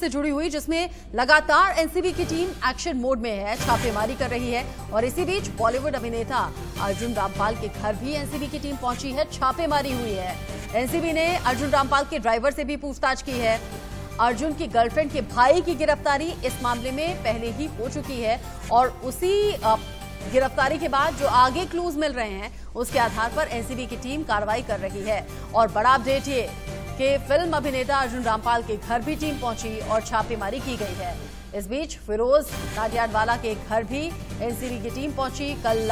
से जुड़ी हुई, जिसमें लगातार एनसीबी की टीम एक्शन मोड में है, छापेमारी कर रही है। और इसी बीच बॉलीवुड अभिनेता अर्जुन रामपाल के घर भी एनसीबी की टीम पहुंची है, छापेमारी हुई है। एनसीबी ने अर्जुन रामपाल के ड्राइवर से भी पूछताछ की है। अर्जुन की गर्लफ्रेंड के भाई की गिरफ्तारी इस मामले में पहले ही हो चुकी है और उसी गिरफ्तारी के बाद जो आगे क्लूज मिल रहे हैं उसके आधार पर एनसीबी की टीम कार्रवाई कर रही है। और बड़ा अपडेट ये कि फिल्म अभिनेता अर्जुन रामपाल के घर भी टीम पहुंची और छापेमारी की गई है। इस बीच फिरोज नाडियाडवाला के घर भी एनसीबी की टीम पहुंची। कल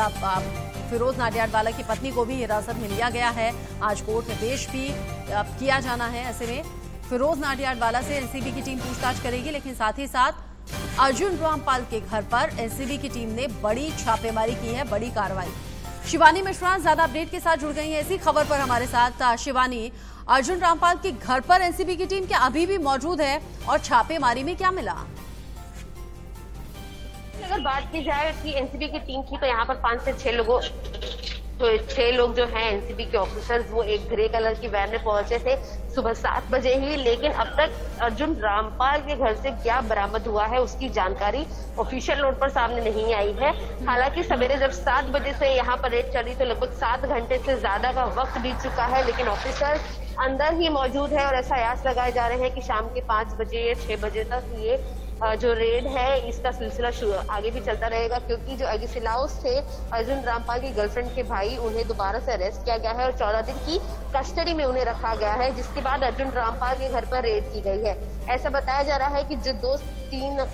फिरोज नाडियाडवाला की पत्नी को भी हिरासत में लिया गया है, आज कोर्ट में पेश भी किया जाना है। ऐसे में फिरोज नाडियाडवाला से एनसीबी की टीम पूछताछ करेगी, लेकिन साथ ही साथ अर्जुन रामपाल के घर पर एनसीबी की टीम ने बड़ी छापेमारी की है, बड़ी कार्रवाई। शिवानी मिश्रा ज्यादा अपडेट के साथ जुड़ गई है इसी खबर पर हमारे साथ। शिवानी, अर्जुन रामपाल के घर पर एनसीबी की टीम क्या अभी भी मौजूद है और छापेमारी में क्या मिला? अगर बात की जाए कि एनसीबी की टीम की, तो यहाँ पर 5 से 6 लोग जो हैं एनसीबी के ऑफिसर्स, वो एक ग्रे कलर की वैन में पहुंचे थे सुबह 7 बजे ही। लेकिन अब तक अर्जुन रामपाल के घर से क्या बरामद हुआ है उसकी जानकारी ऑफिशियल नोट पर सामने नहीं आई है। हालांकि सवेरे जब 7 बजे से यहाँ पर रेड चली तो लगभग 7 घंटे से ज्यादा का वक्त बीत चुका है, लेकिन ऑफिसर्स अंदर ही मौजूद है और ऐसा आयास लगाए जा रहे हैं कि शाम के 5 बजे या 6 बजे तक ये जो रेड है इसका सिलसिला आगे भी चलता रहेगा, क्योंकि जो एगिसिलाउस थे अर्जुन रामपाल की गर्लफ्रेंड के भाई, उन्हें दोबारा से अरेस्ट किया गया है और 14 दिन की कस्टडी में उन्हें रखा गया है, जिसके बाद अर्जुन रामपाल के घर पर रेड की गई है। ऐसा बताया जा रहा है कि जो 2-3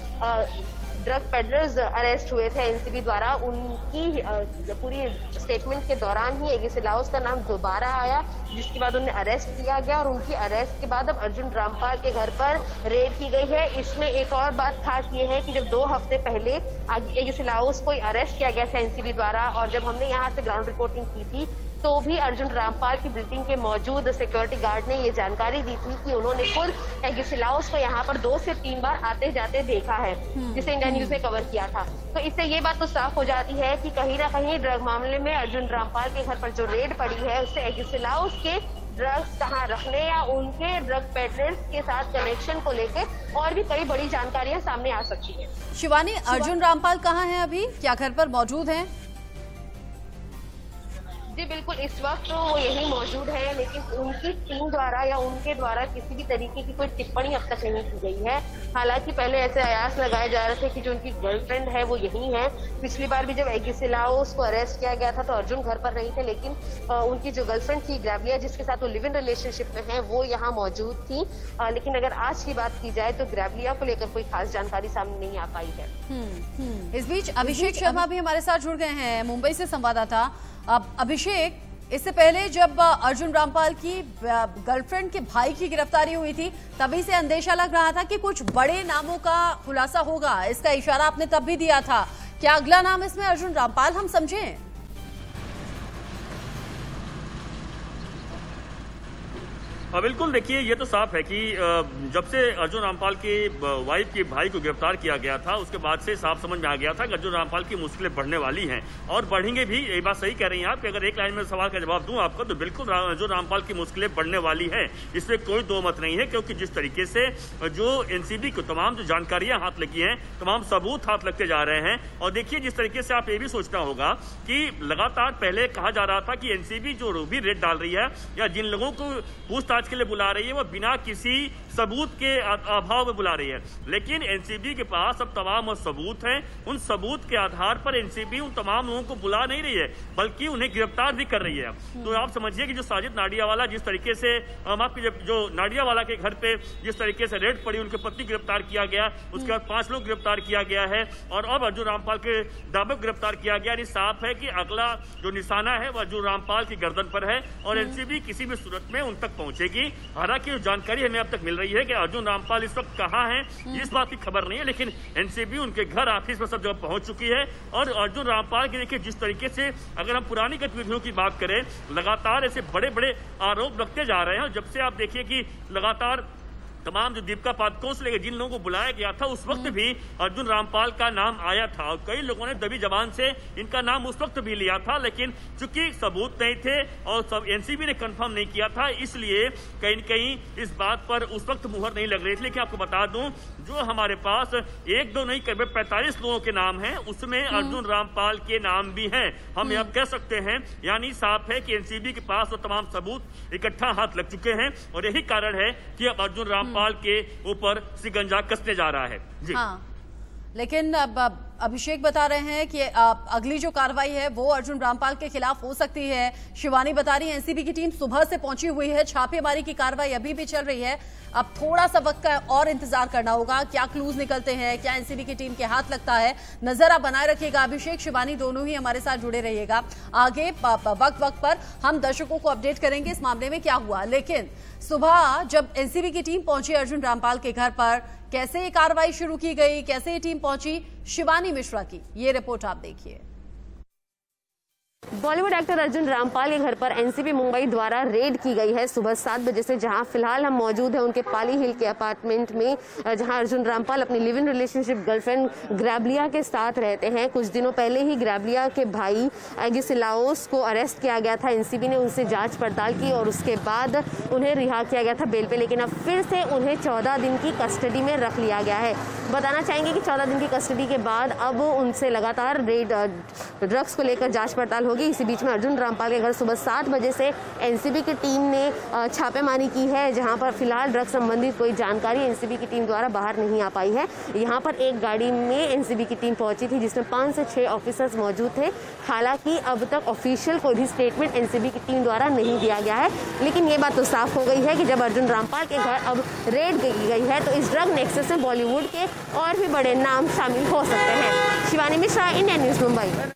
ड्रग पेडलर्स अरेस्ट हुए थे एनसीबी द्वारा, उनकी पूरी स्टेटमेंट के दौरान ही एगिसिलाउस का नाम दोबारा आया, जिसके बाद उन्हें अरेस्ट किया गया और उनकी अरेस्ट के बाद अब अर्जुन रामपाल के घर पर रेड की गई है। इसमें एक और बात खास ये है कि जब 2 हफ्ते पहले एगिसिलाउस को अरेस्ट किया गया था एनसीबी द्वारा, और जब हमने यहाँ से ग्राउंड रिपोर्टिंग की थी तो भी अर्जुन रामपाल की बिल्डिंग के मौजूद सिक्योरिटी गार्ड ने ये जानकारी दी थी कि उन्होंने खुद एगिसिलाउस को यहाँ पर 2 से 3 बार आते जाते देखा है, जिसे इंडिया न्यूज ने कवर किया था। तो इससे ये बात तो साफ हो जाती है कि कहीं ना कहीं ड्रग मामले में अर्जुन रामपाल के घर पर जो रेड पड़ी है उससे एगिसिलाउस के ड्रग्स कहाँ रखने या उनके ड्रग पेडलर्स के साथ कनेक्शन को लेकर और भी कई बड़ी जानकारियां सामने आ सकती है। शिवानी, अर्जुन रामपाल कहाँ है अभी, क्या घर पर मौजूद है? जी बिल्कुल, इस वक्त तो वो यही मौजूद है, लेकिन उनकी टीम द्वारा या उनके द्वारा किसी भी तरीके की कोई टिप्पणी अब तक नहीं की गई है। हालांकि पहले ऐसे आयास लगाए जा रहे थे कि जो उनकी गर्लफ्रेंड है वो यही है। पिछली बार भी जब एगिसिलाउस को अरेस्ट किया गया था तो अर्जुन घर पर नहीं थे, लेकिन उनकी जो गर्लफ्रेंड थी ग्रैवलिया, जिसके साथ वो लिव इन रिलेशनशिप में है, वो यहाँ मौजूद थी। लेकिन अगर आज की बात की जाए तो ग्रैवलिया को लेकर कोई खास जानकारी सामने नहीं आ पाई है। इस बीच अभिषेक शर्मा भी हमारे साथ जुड़ गए हैं, मुंबई से संवाददाता। अब अभिषेक, इससे पहले जब अर्जुन रामपाल की गर्लफ्रेंड के भाई की गिरफ्तारी हुई थी तभी से अंदेशा लग रहा था कि कुछ बड़े नामों का खुलासा होगा, इसका इशारा आपने तब भी दिया था। क्या अगला नाम इसमें अर्जुन रामपाल हम समझें? बिल्कुल, देखिए ये तो साफ है कि जब से अर्जुन रामपाल की वाइफ के भाई को गिरफ्तार किया गया था उसके बाद से साफ समझ में आ गया था कि अर्जुन रामपाल की मुश्किलें बढ़ने वाली हैं और बढ़ेंगे भी। ये बात सही कह रही हैं आप कि अगर एक लाइन में सवाल का जवाब दूं आपको तो बिल्कुल अर्जुन रामपाल की मुश्किलें बढ़ने वाली हैं, इसमें कोई दो मत नहीं है। क्योंकि जिस तरीके से जो एनसीबी को तमाम जो जानकारियां हाथ लगी हैं, तमाम सबूत हाथ लगते जा रहे हैं। और देखिए जिस तरीके से आप ये भी सोचना होगा कि लगातार पहले कहा जा रहा था कि एनसीबी जो भी रेड डाल रही है या जिन लोगों को पूछताछ के लिए बुला रही है वो बिना किसी सबूत के अभाव में बुला रही है, लेकिन एनसीबी के पास अब तमाम सबूत हैं। उन सबूत के आधार पर एनसीबी उन तमाम लोगों को बुला नहीं रही है बल्कि उन्हें गिरफ्तार भी कर रही है। तो आप समझिए कि जो साजिद नाडियावाला जिस तरीके से जो नाडियावाला के घर पे जिस तरीके से रेड पड़ी, उनके पति गिरफ्तार किया गया, उसके बाद 5 लोग गिरफ्तार किया गया है और अब अर्जुन रामपाल के दावे को गिरफ्तार किया गया। साफ है कि अगला जो निशाना है वो अर्जुन रामपाल की गर्दन पर है और एनसीबी किसी भी सूरत में उन तक पहुंचेगी। हालांकि जो जानकारी हमें अब तक मिल रही है कि अर्जुन रामपाल इस वक्त कहां हैं, इस बात की खबर नहीं है, लेकिन एनसीबी उनके घर ऑफिस में सब जगह पहुंच चुकी है। और अर्जुन रामपाल के देखिए जिस तरीके से अगर हम पुरानी गतिविधियों की बात करें, लगातार ऐसे बड़े बड़े आरोप लगते जा रहे हैं। और जब से आप देखिए कि लगातार तमाम जो दीपिका पादुकोण से लेकर जिन लोगों को बुलाया गया था उस वक्त भी अर्जुन रामपाल का नाम आया था और कई लोगों ने दबी जबान से इनका नाम उस वक्त भी लिया था, लेकिन चूंकि सबूत नहीं थे और सब एनसीबी ने कंफर्म नहीं किया था, इसलिए कहीं न कहीं इस बात पर उस वक्त मुहर नहीं लग रही थी। लेकिन आपको बता दूं, जो हमारे पास एक दो नहीं करीब 45 लोगों के नाम हैं, उसमें अर्जुन रामपाल के नाम भी हैं। हम यह कह सकते हैं, यानी साफ है कि एनसीबी के पास वो तमाम सबूत इकट्ठा हाथ लग चुके हैं और यही कारण है कि अब अर्जुन रामपाल के ऊपर शिकंजा कसने जा रहा है। जी हाँ, लेकिन अब अभिषेक बता रहे हैं कि अगली जो कार्रवाई है वो अर्जुन रामपाल के खिलाफ हो सकती है। शिवानी बता रही है एनसीबी की टीम सुबह से पहुंची हुई है, छापेमारी की कार्रवाई अभी भी चल रही है। अब थोड़ा सा वक्त का और इंतजार करना होगा, क्या क्लूज निकलते हैं, क्या एनसीबी की टीम के हाथ लगता है, नजर आप बनाए रखिएगा। अभिषेक, शिवानी दोनों ही हमारे साथ जुड़े रहिएगा। आगे वक्त पर हम दर्शकों को अपडेट करेंगे इस मामले में क्या हुआ। लेकिन सुबह जब एनसीबी की टीम पहुंची अर्जुन रामपाल के घर पर, कैसे ये कार्रवाई शुरू की गई, कैसे ये टीम पहुंची, शिवानी मिश्रा की ये रिपोर्ट आप देखिए। बॉलीवुड एक्टर अर्जुन रामपाल के घर पर एनसीबी मुंबई द्वारा रेड की गई है सुबह 7 बजे से, जहां फिलहाल हम मौजूद हैं उनके पाली हिल के अपार्टमेंट में, जहां अर्जुन रामपाल अपनी लिव इन रिलेशनशिप गर्लफ्रेंड ग्रैबलिया के साथ रहते हैं। कुछ दिनों पहले ही ग्रैबलिया के भाई एगिसिलाओस को अरेस्ट किया गया था। एनसीबी ने उनसे जांच पड़ताल की और उसके बाद उन्हें रिहा किया गया था बेल पे, लेकिन अब फिर से उन्हें 14 दिन की कस्टडी में रख लिया गया है। बताना चाहेंगे कि 14 दिन की कस्टडी के बाद अब उनसे लगातार रेड ड्रग्स को लेकर जांच पड़ताल होगी। इसी बीच में अर्जुन रामपाल के घर सुबह 7 बजे से एनसीबी की टीम ने छापेमारी की है, जहां पर फिलहाल ड्रग्स संबंधित कोई जानकारी एनसीबी की टीम द्वारा बाहर नहीं आ पाई है। यहां पर एक गाड़ी में एनसीबी की टीम पहुंची थी जिसमें 5 से 6 ऑफिसर्स मौजूद थे। हालांकि अब तक ऑफिशियल कोई भी स्टेटमेंट एनसीबी की टीम द्वारा नहीं दिया गया है, लेकिन ये बात तो साफ हो गई है कि जब अर्जुन रामपाल के घर अब रेड की गई है तो इस ड्रग नेक्सस में बॉलीवुड के और भी बड़े नाम शामिल हो सकते हैं। Shivani Mishra, Indian news, Mumbai.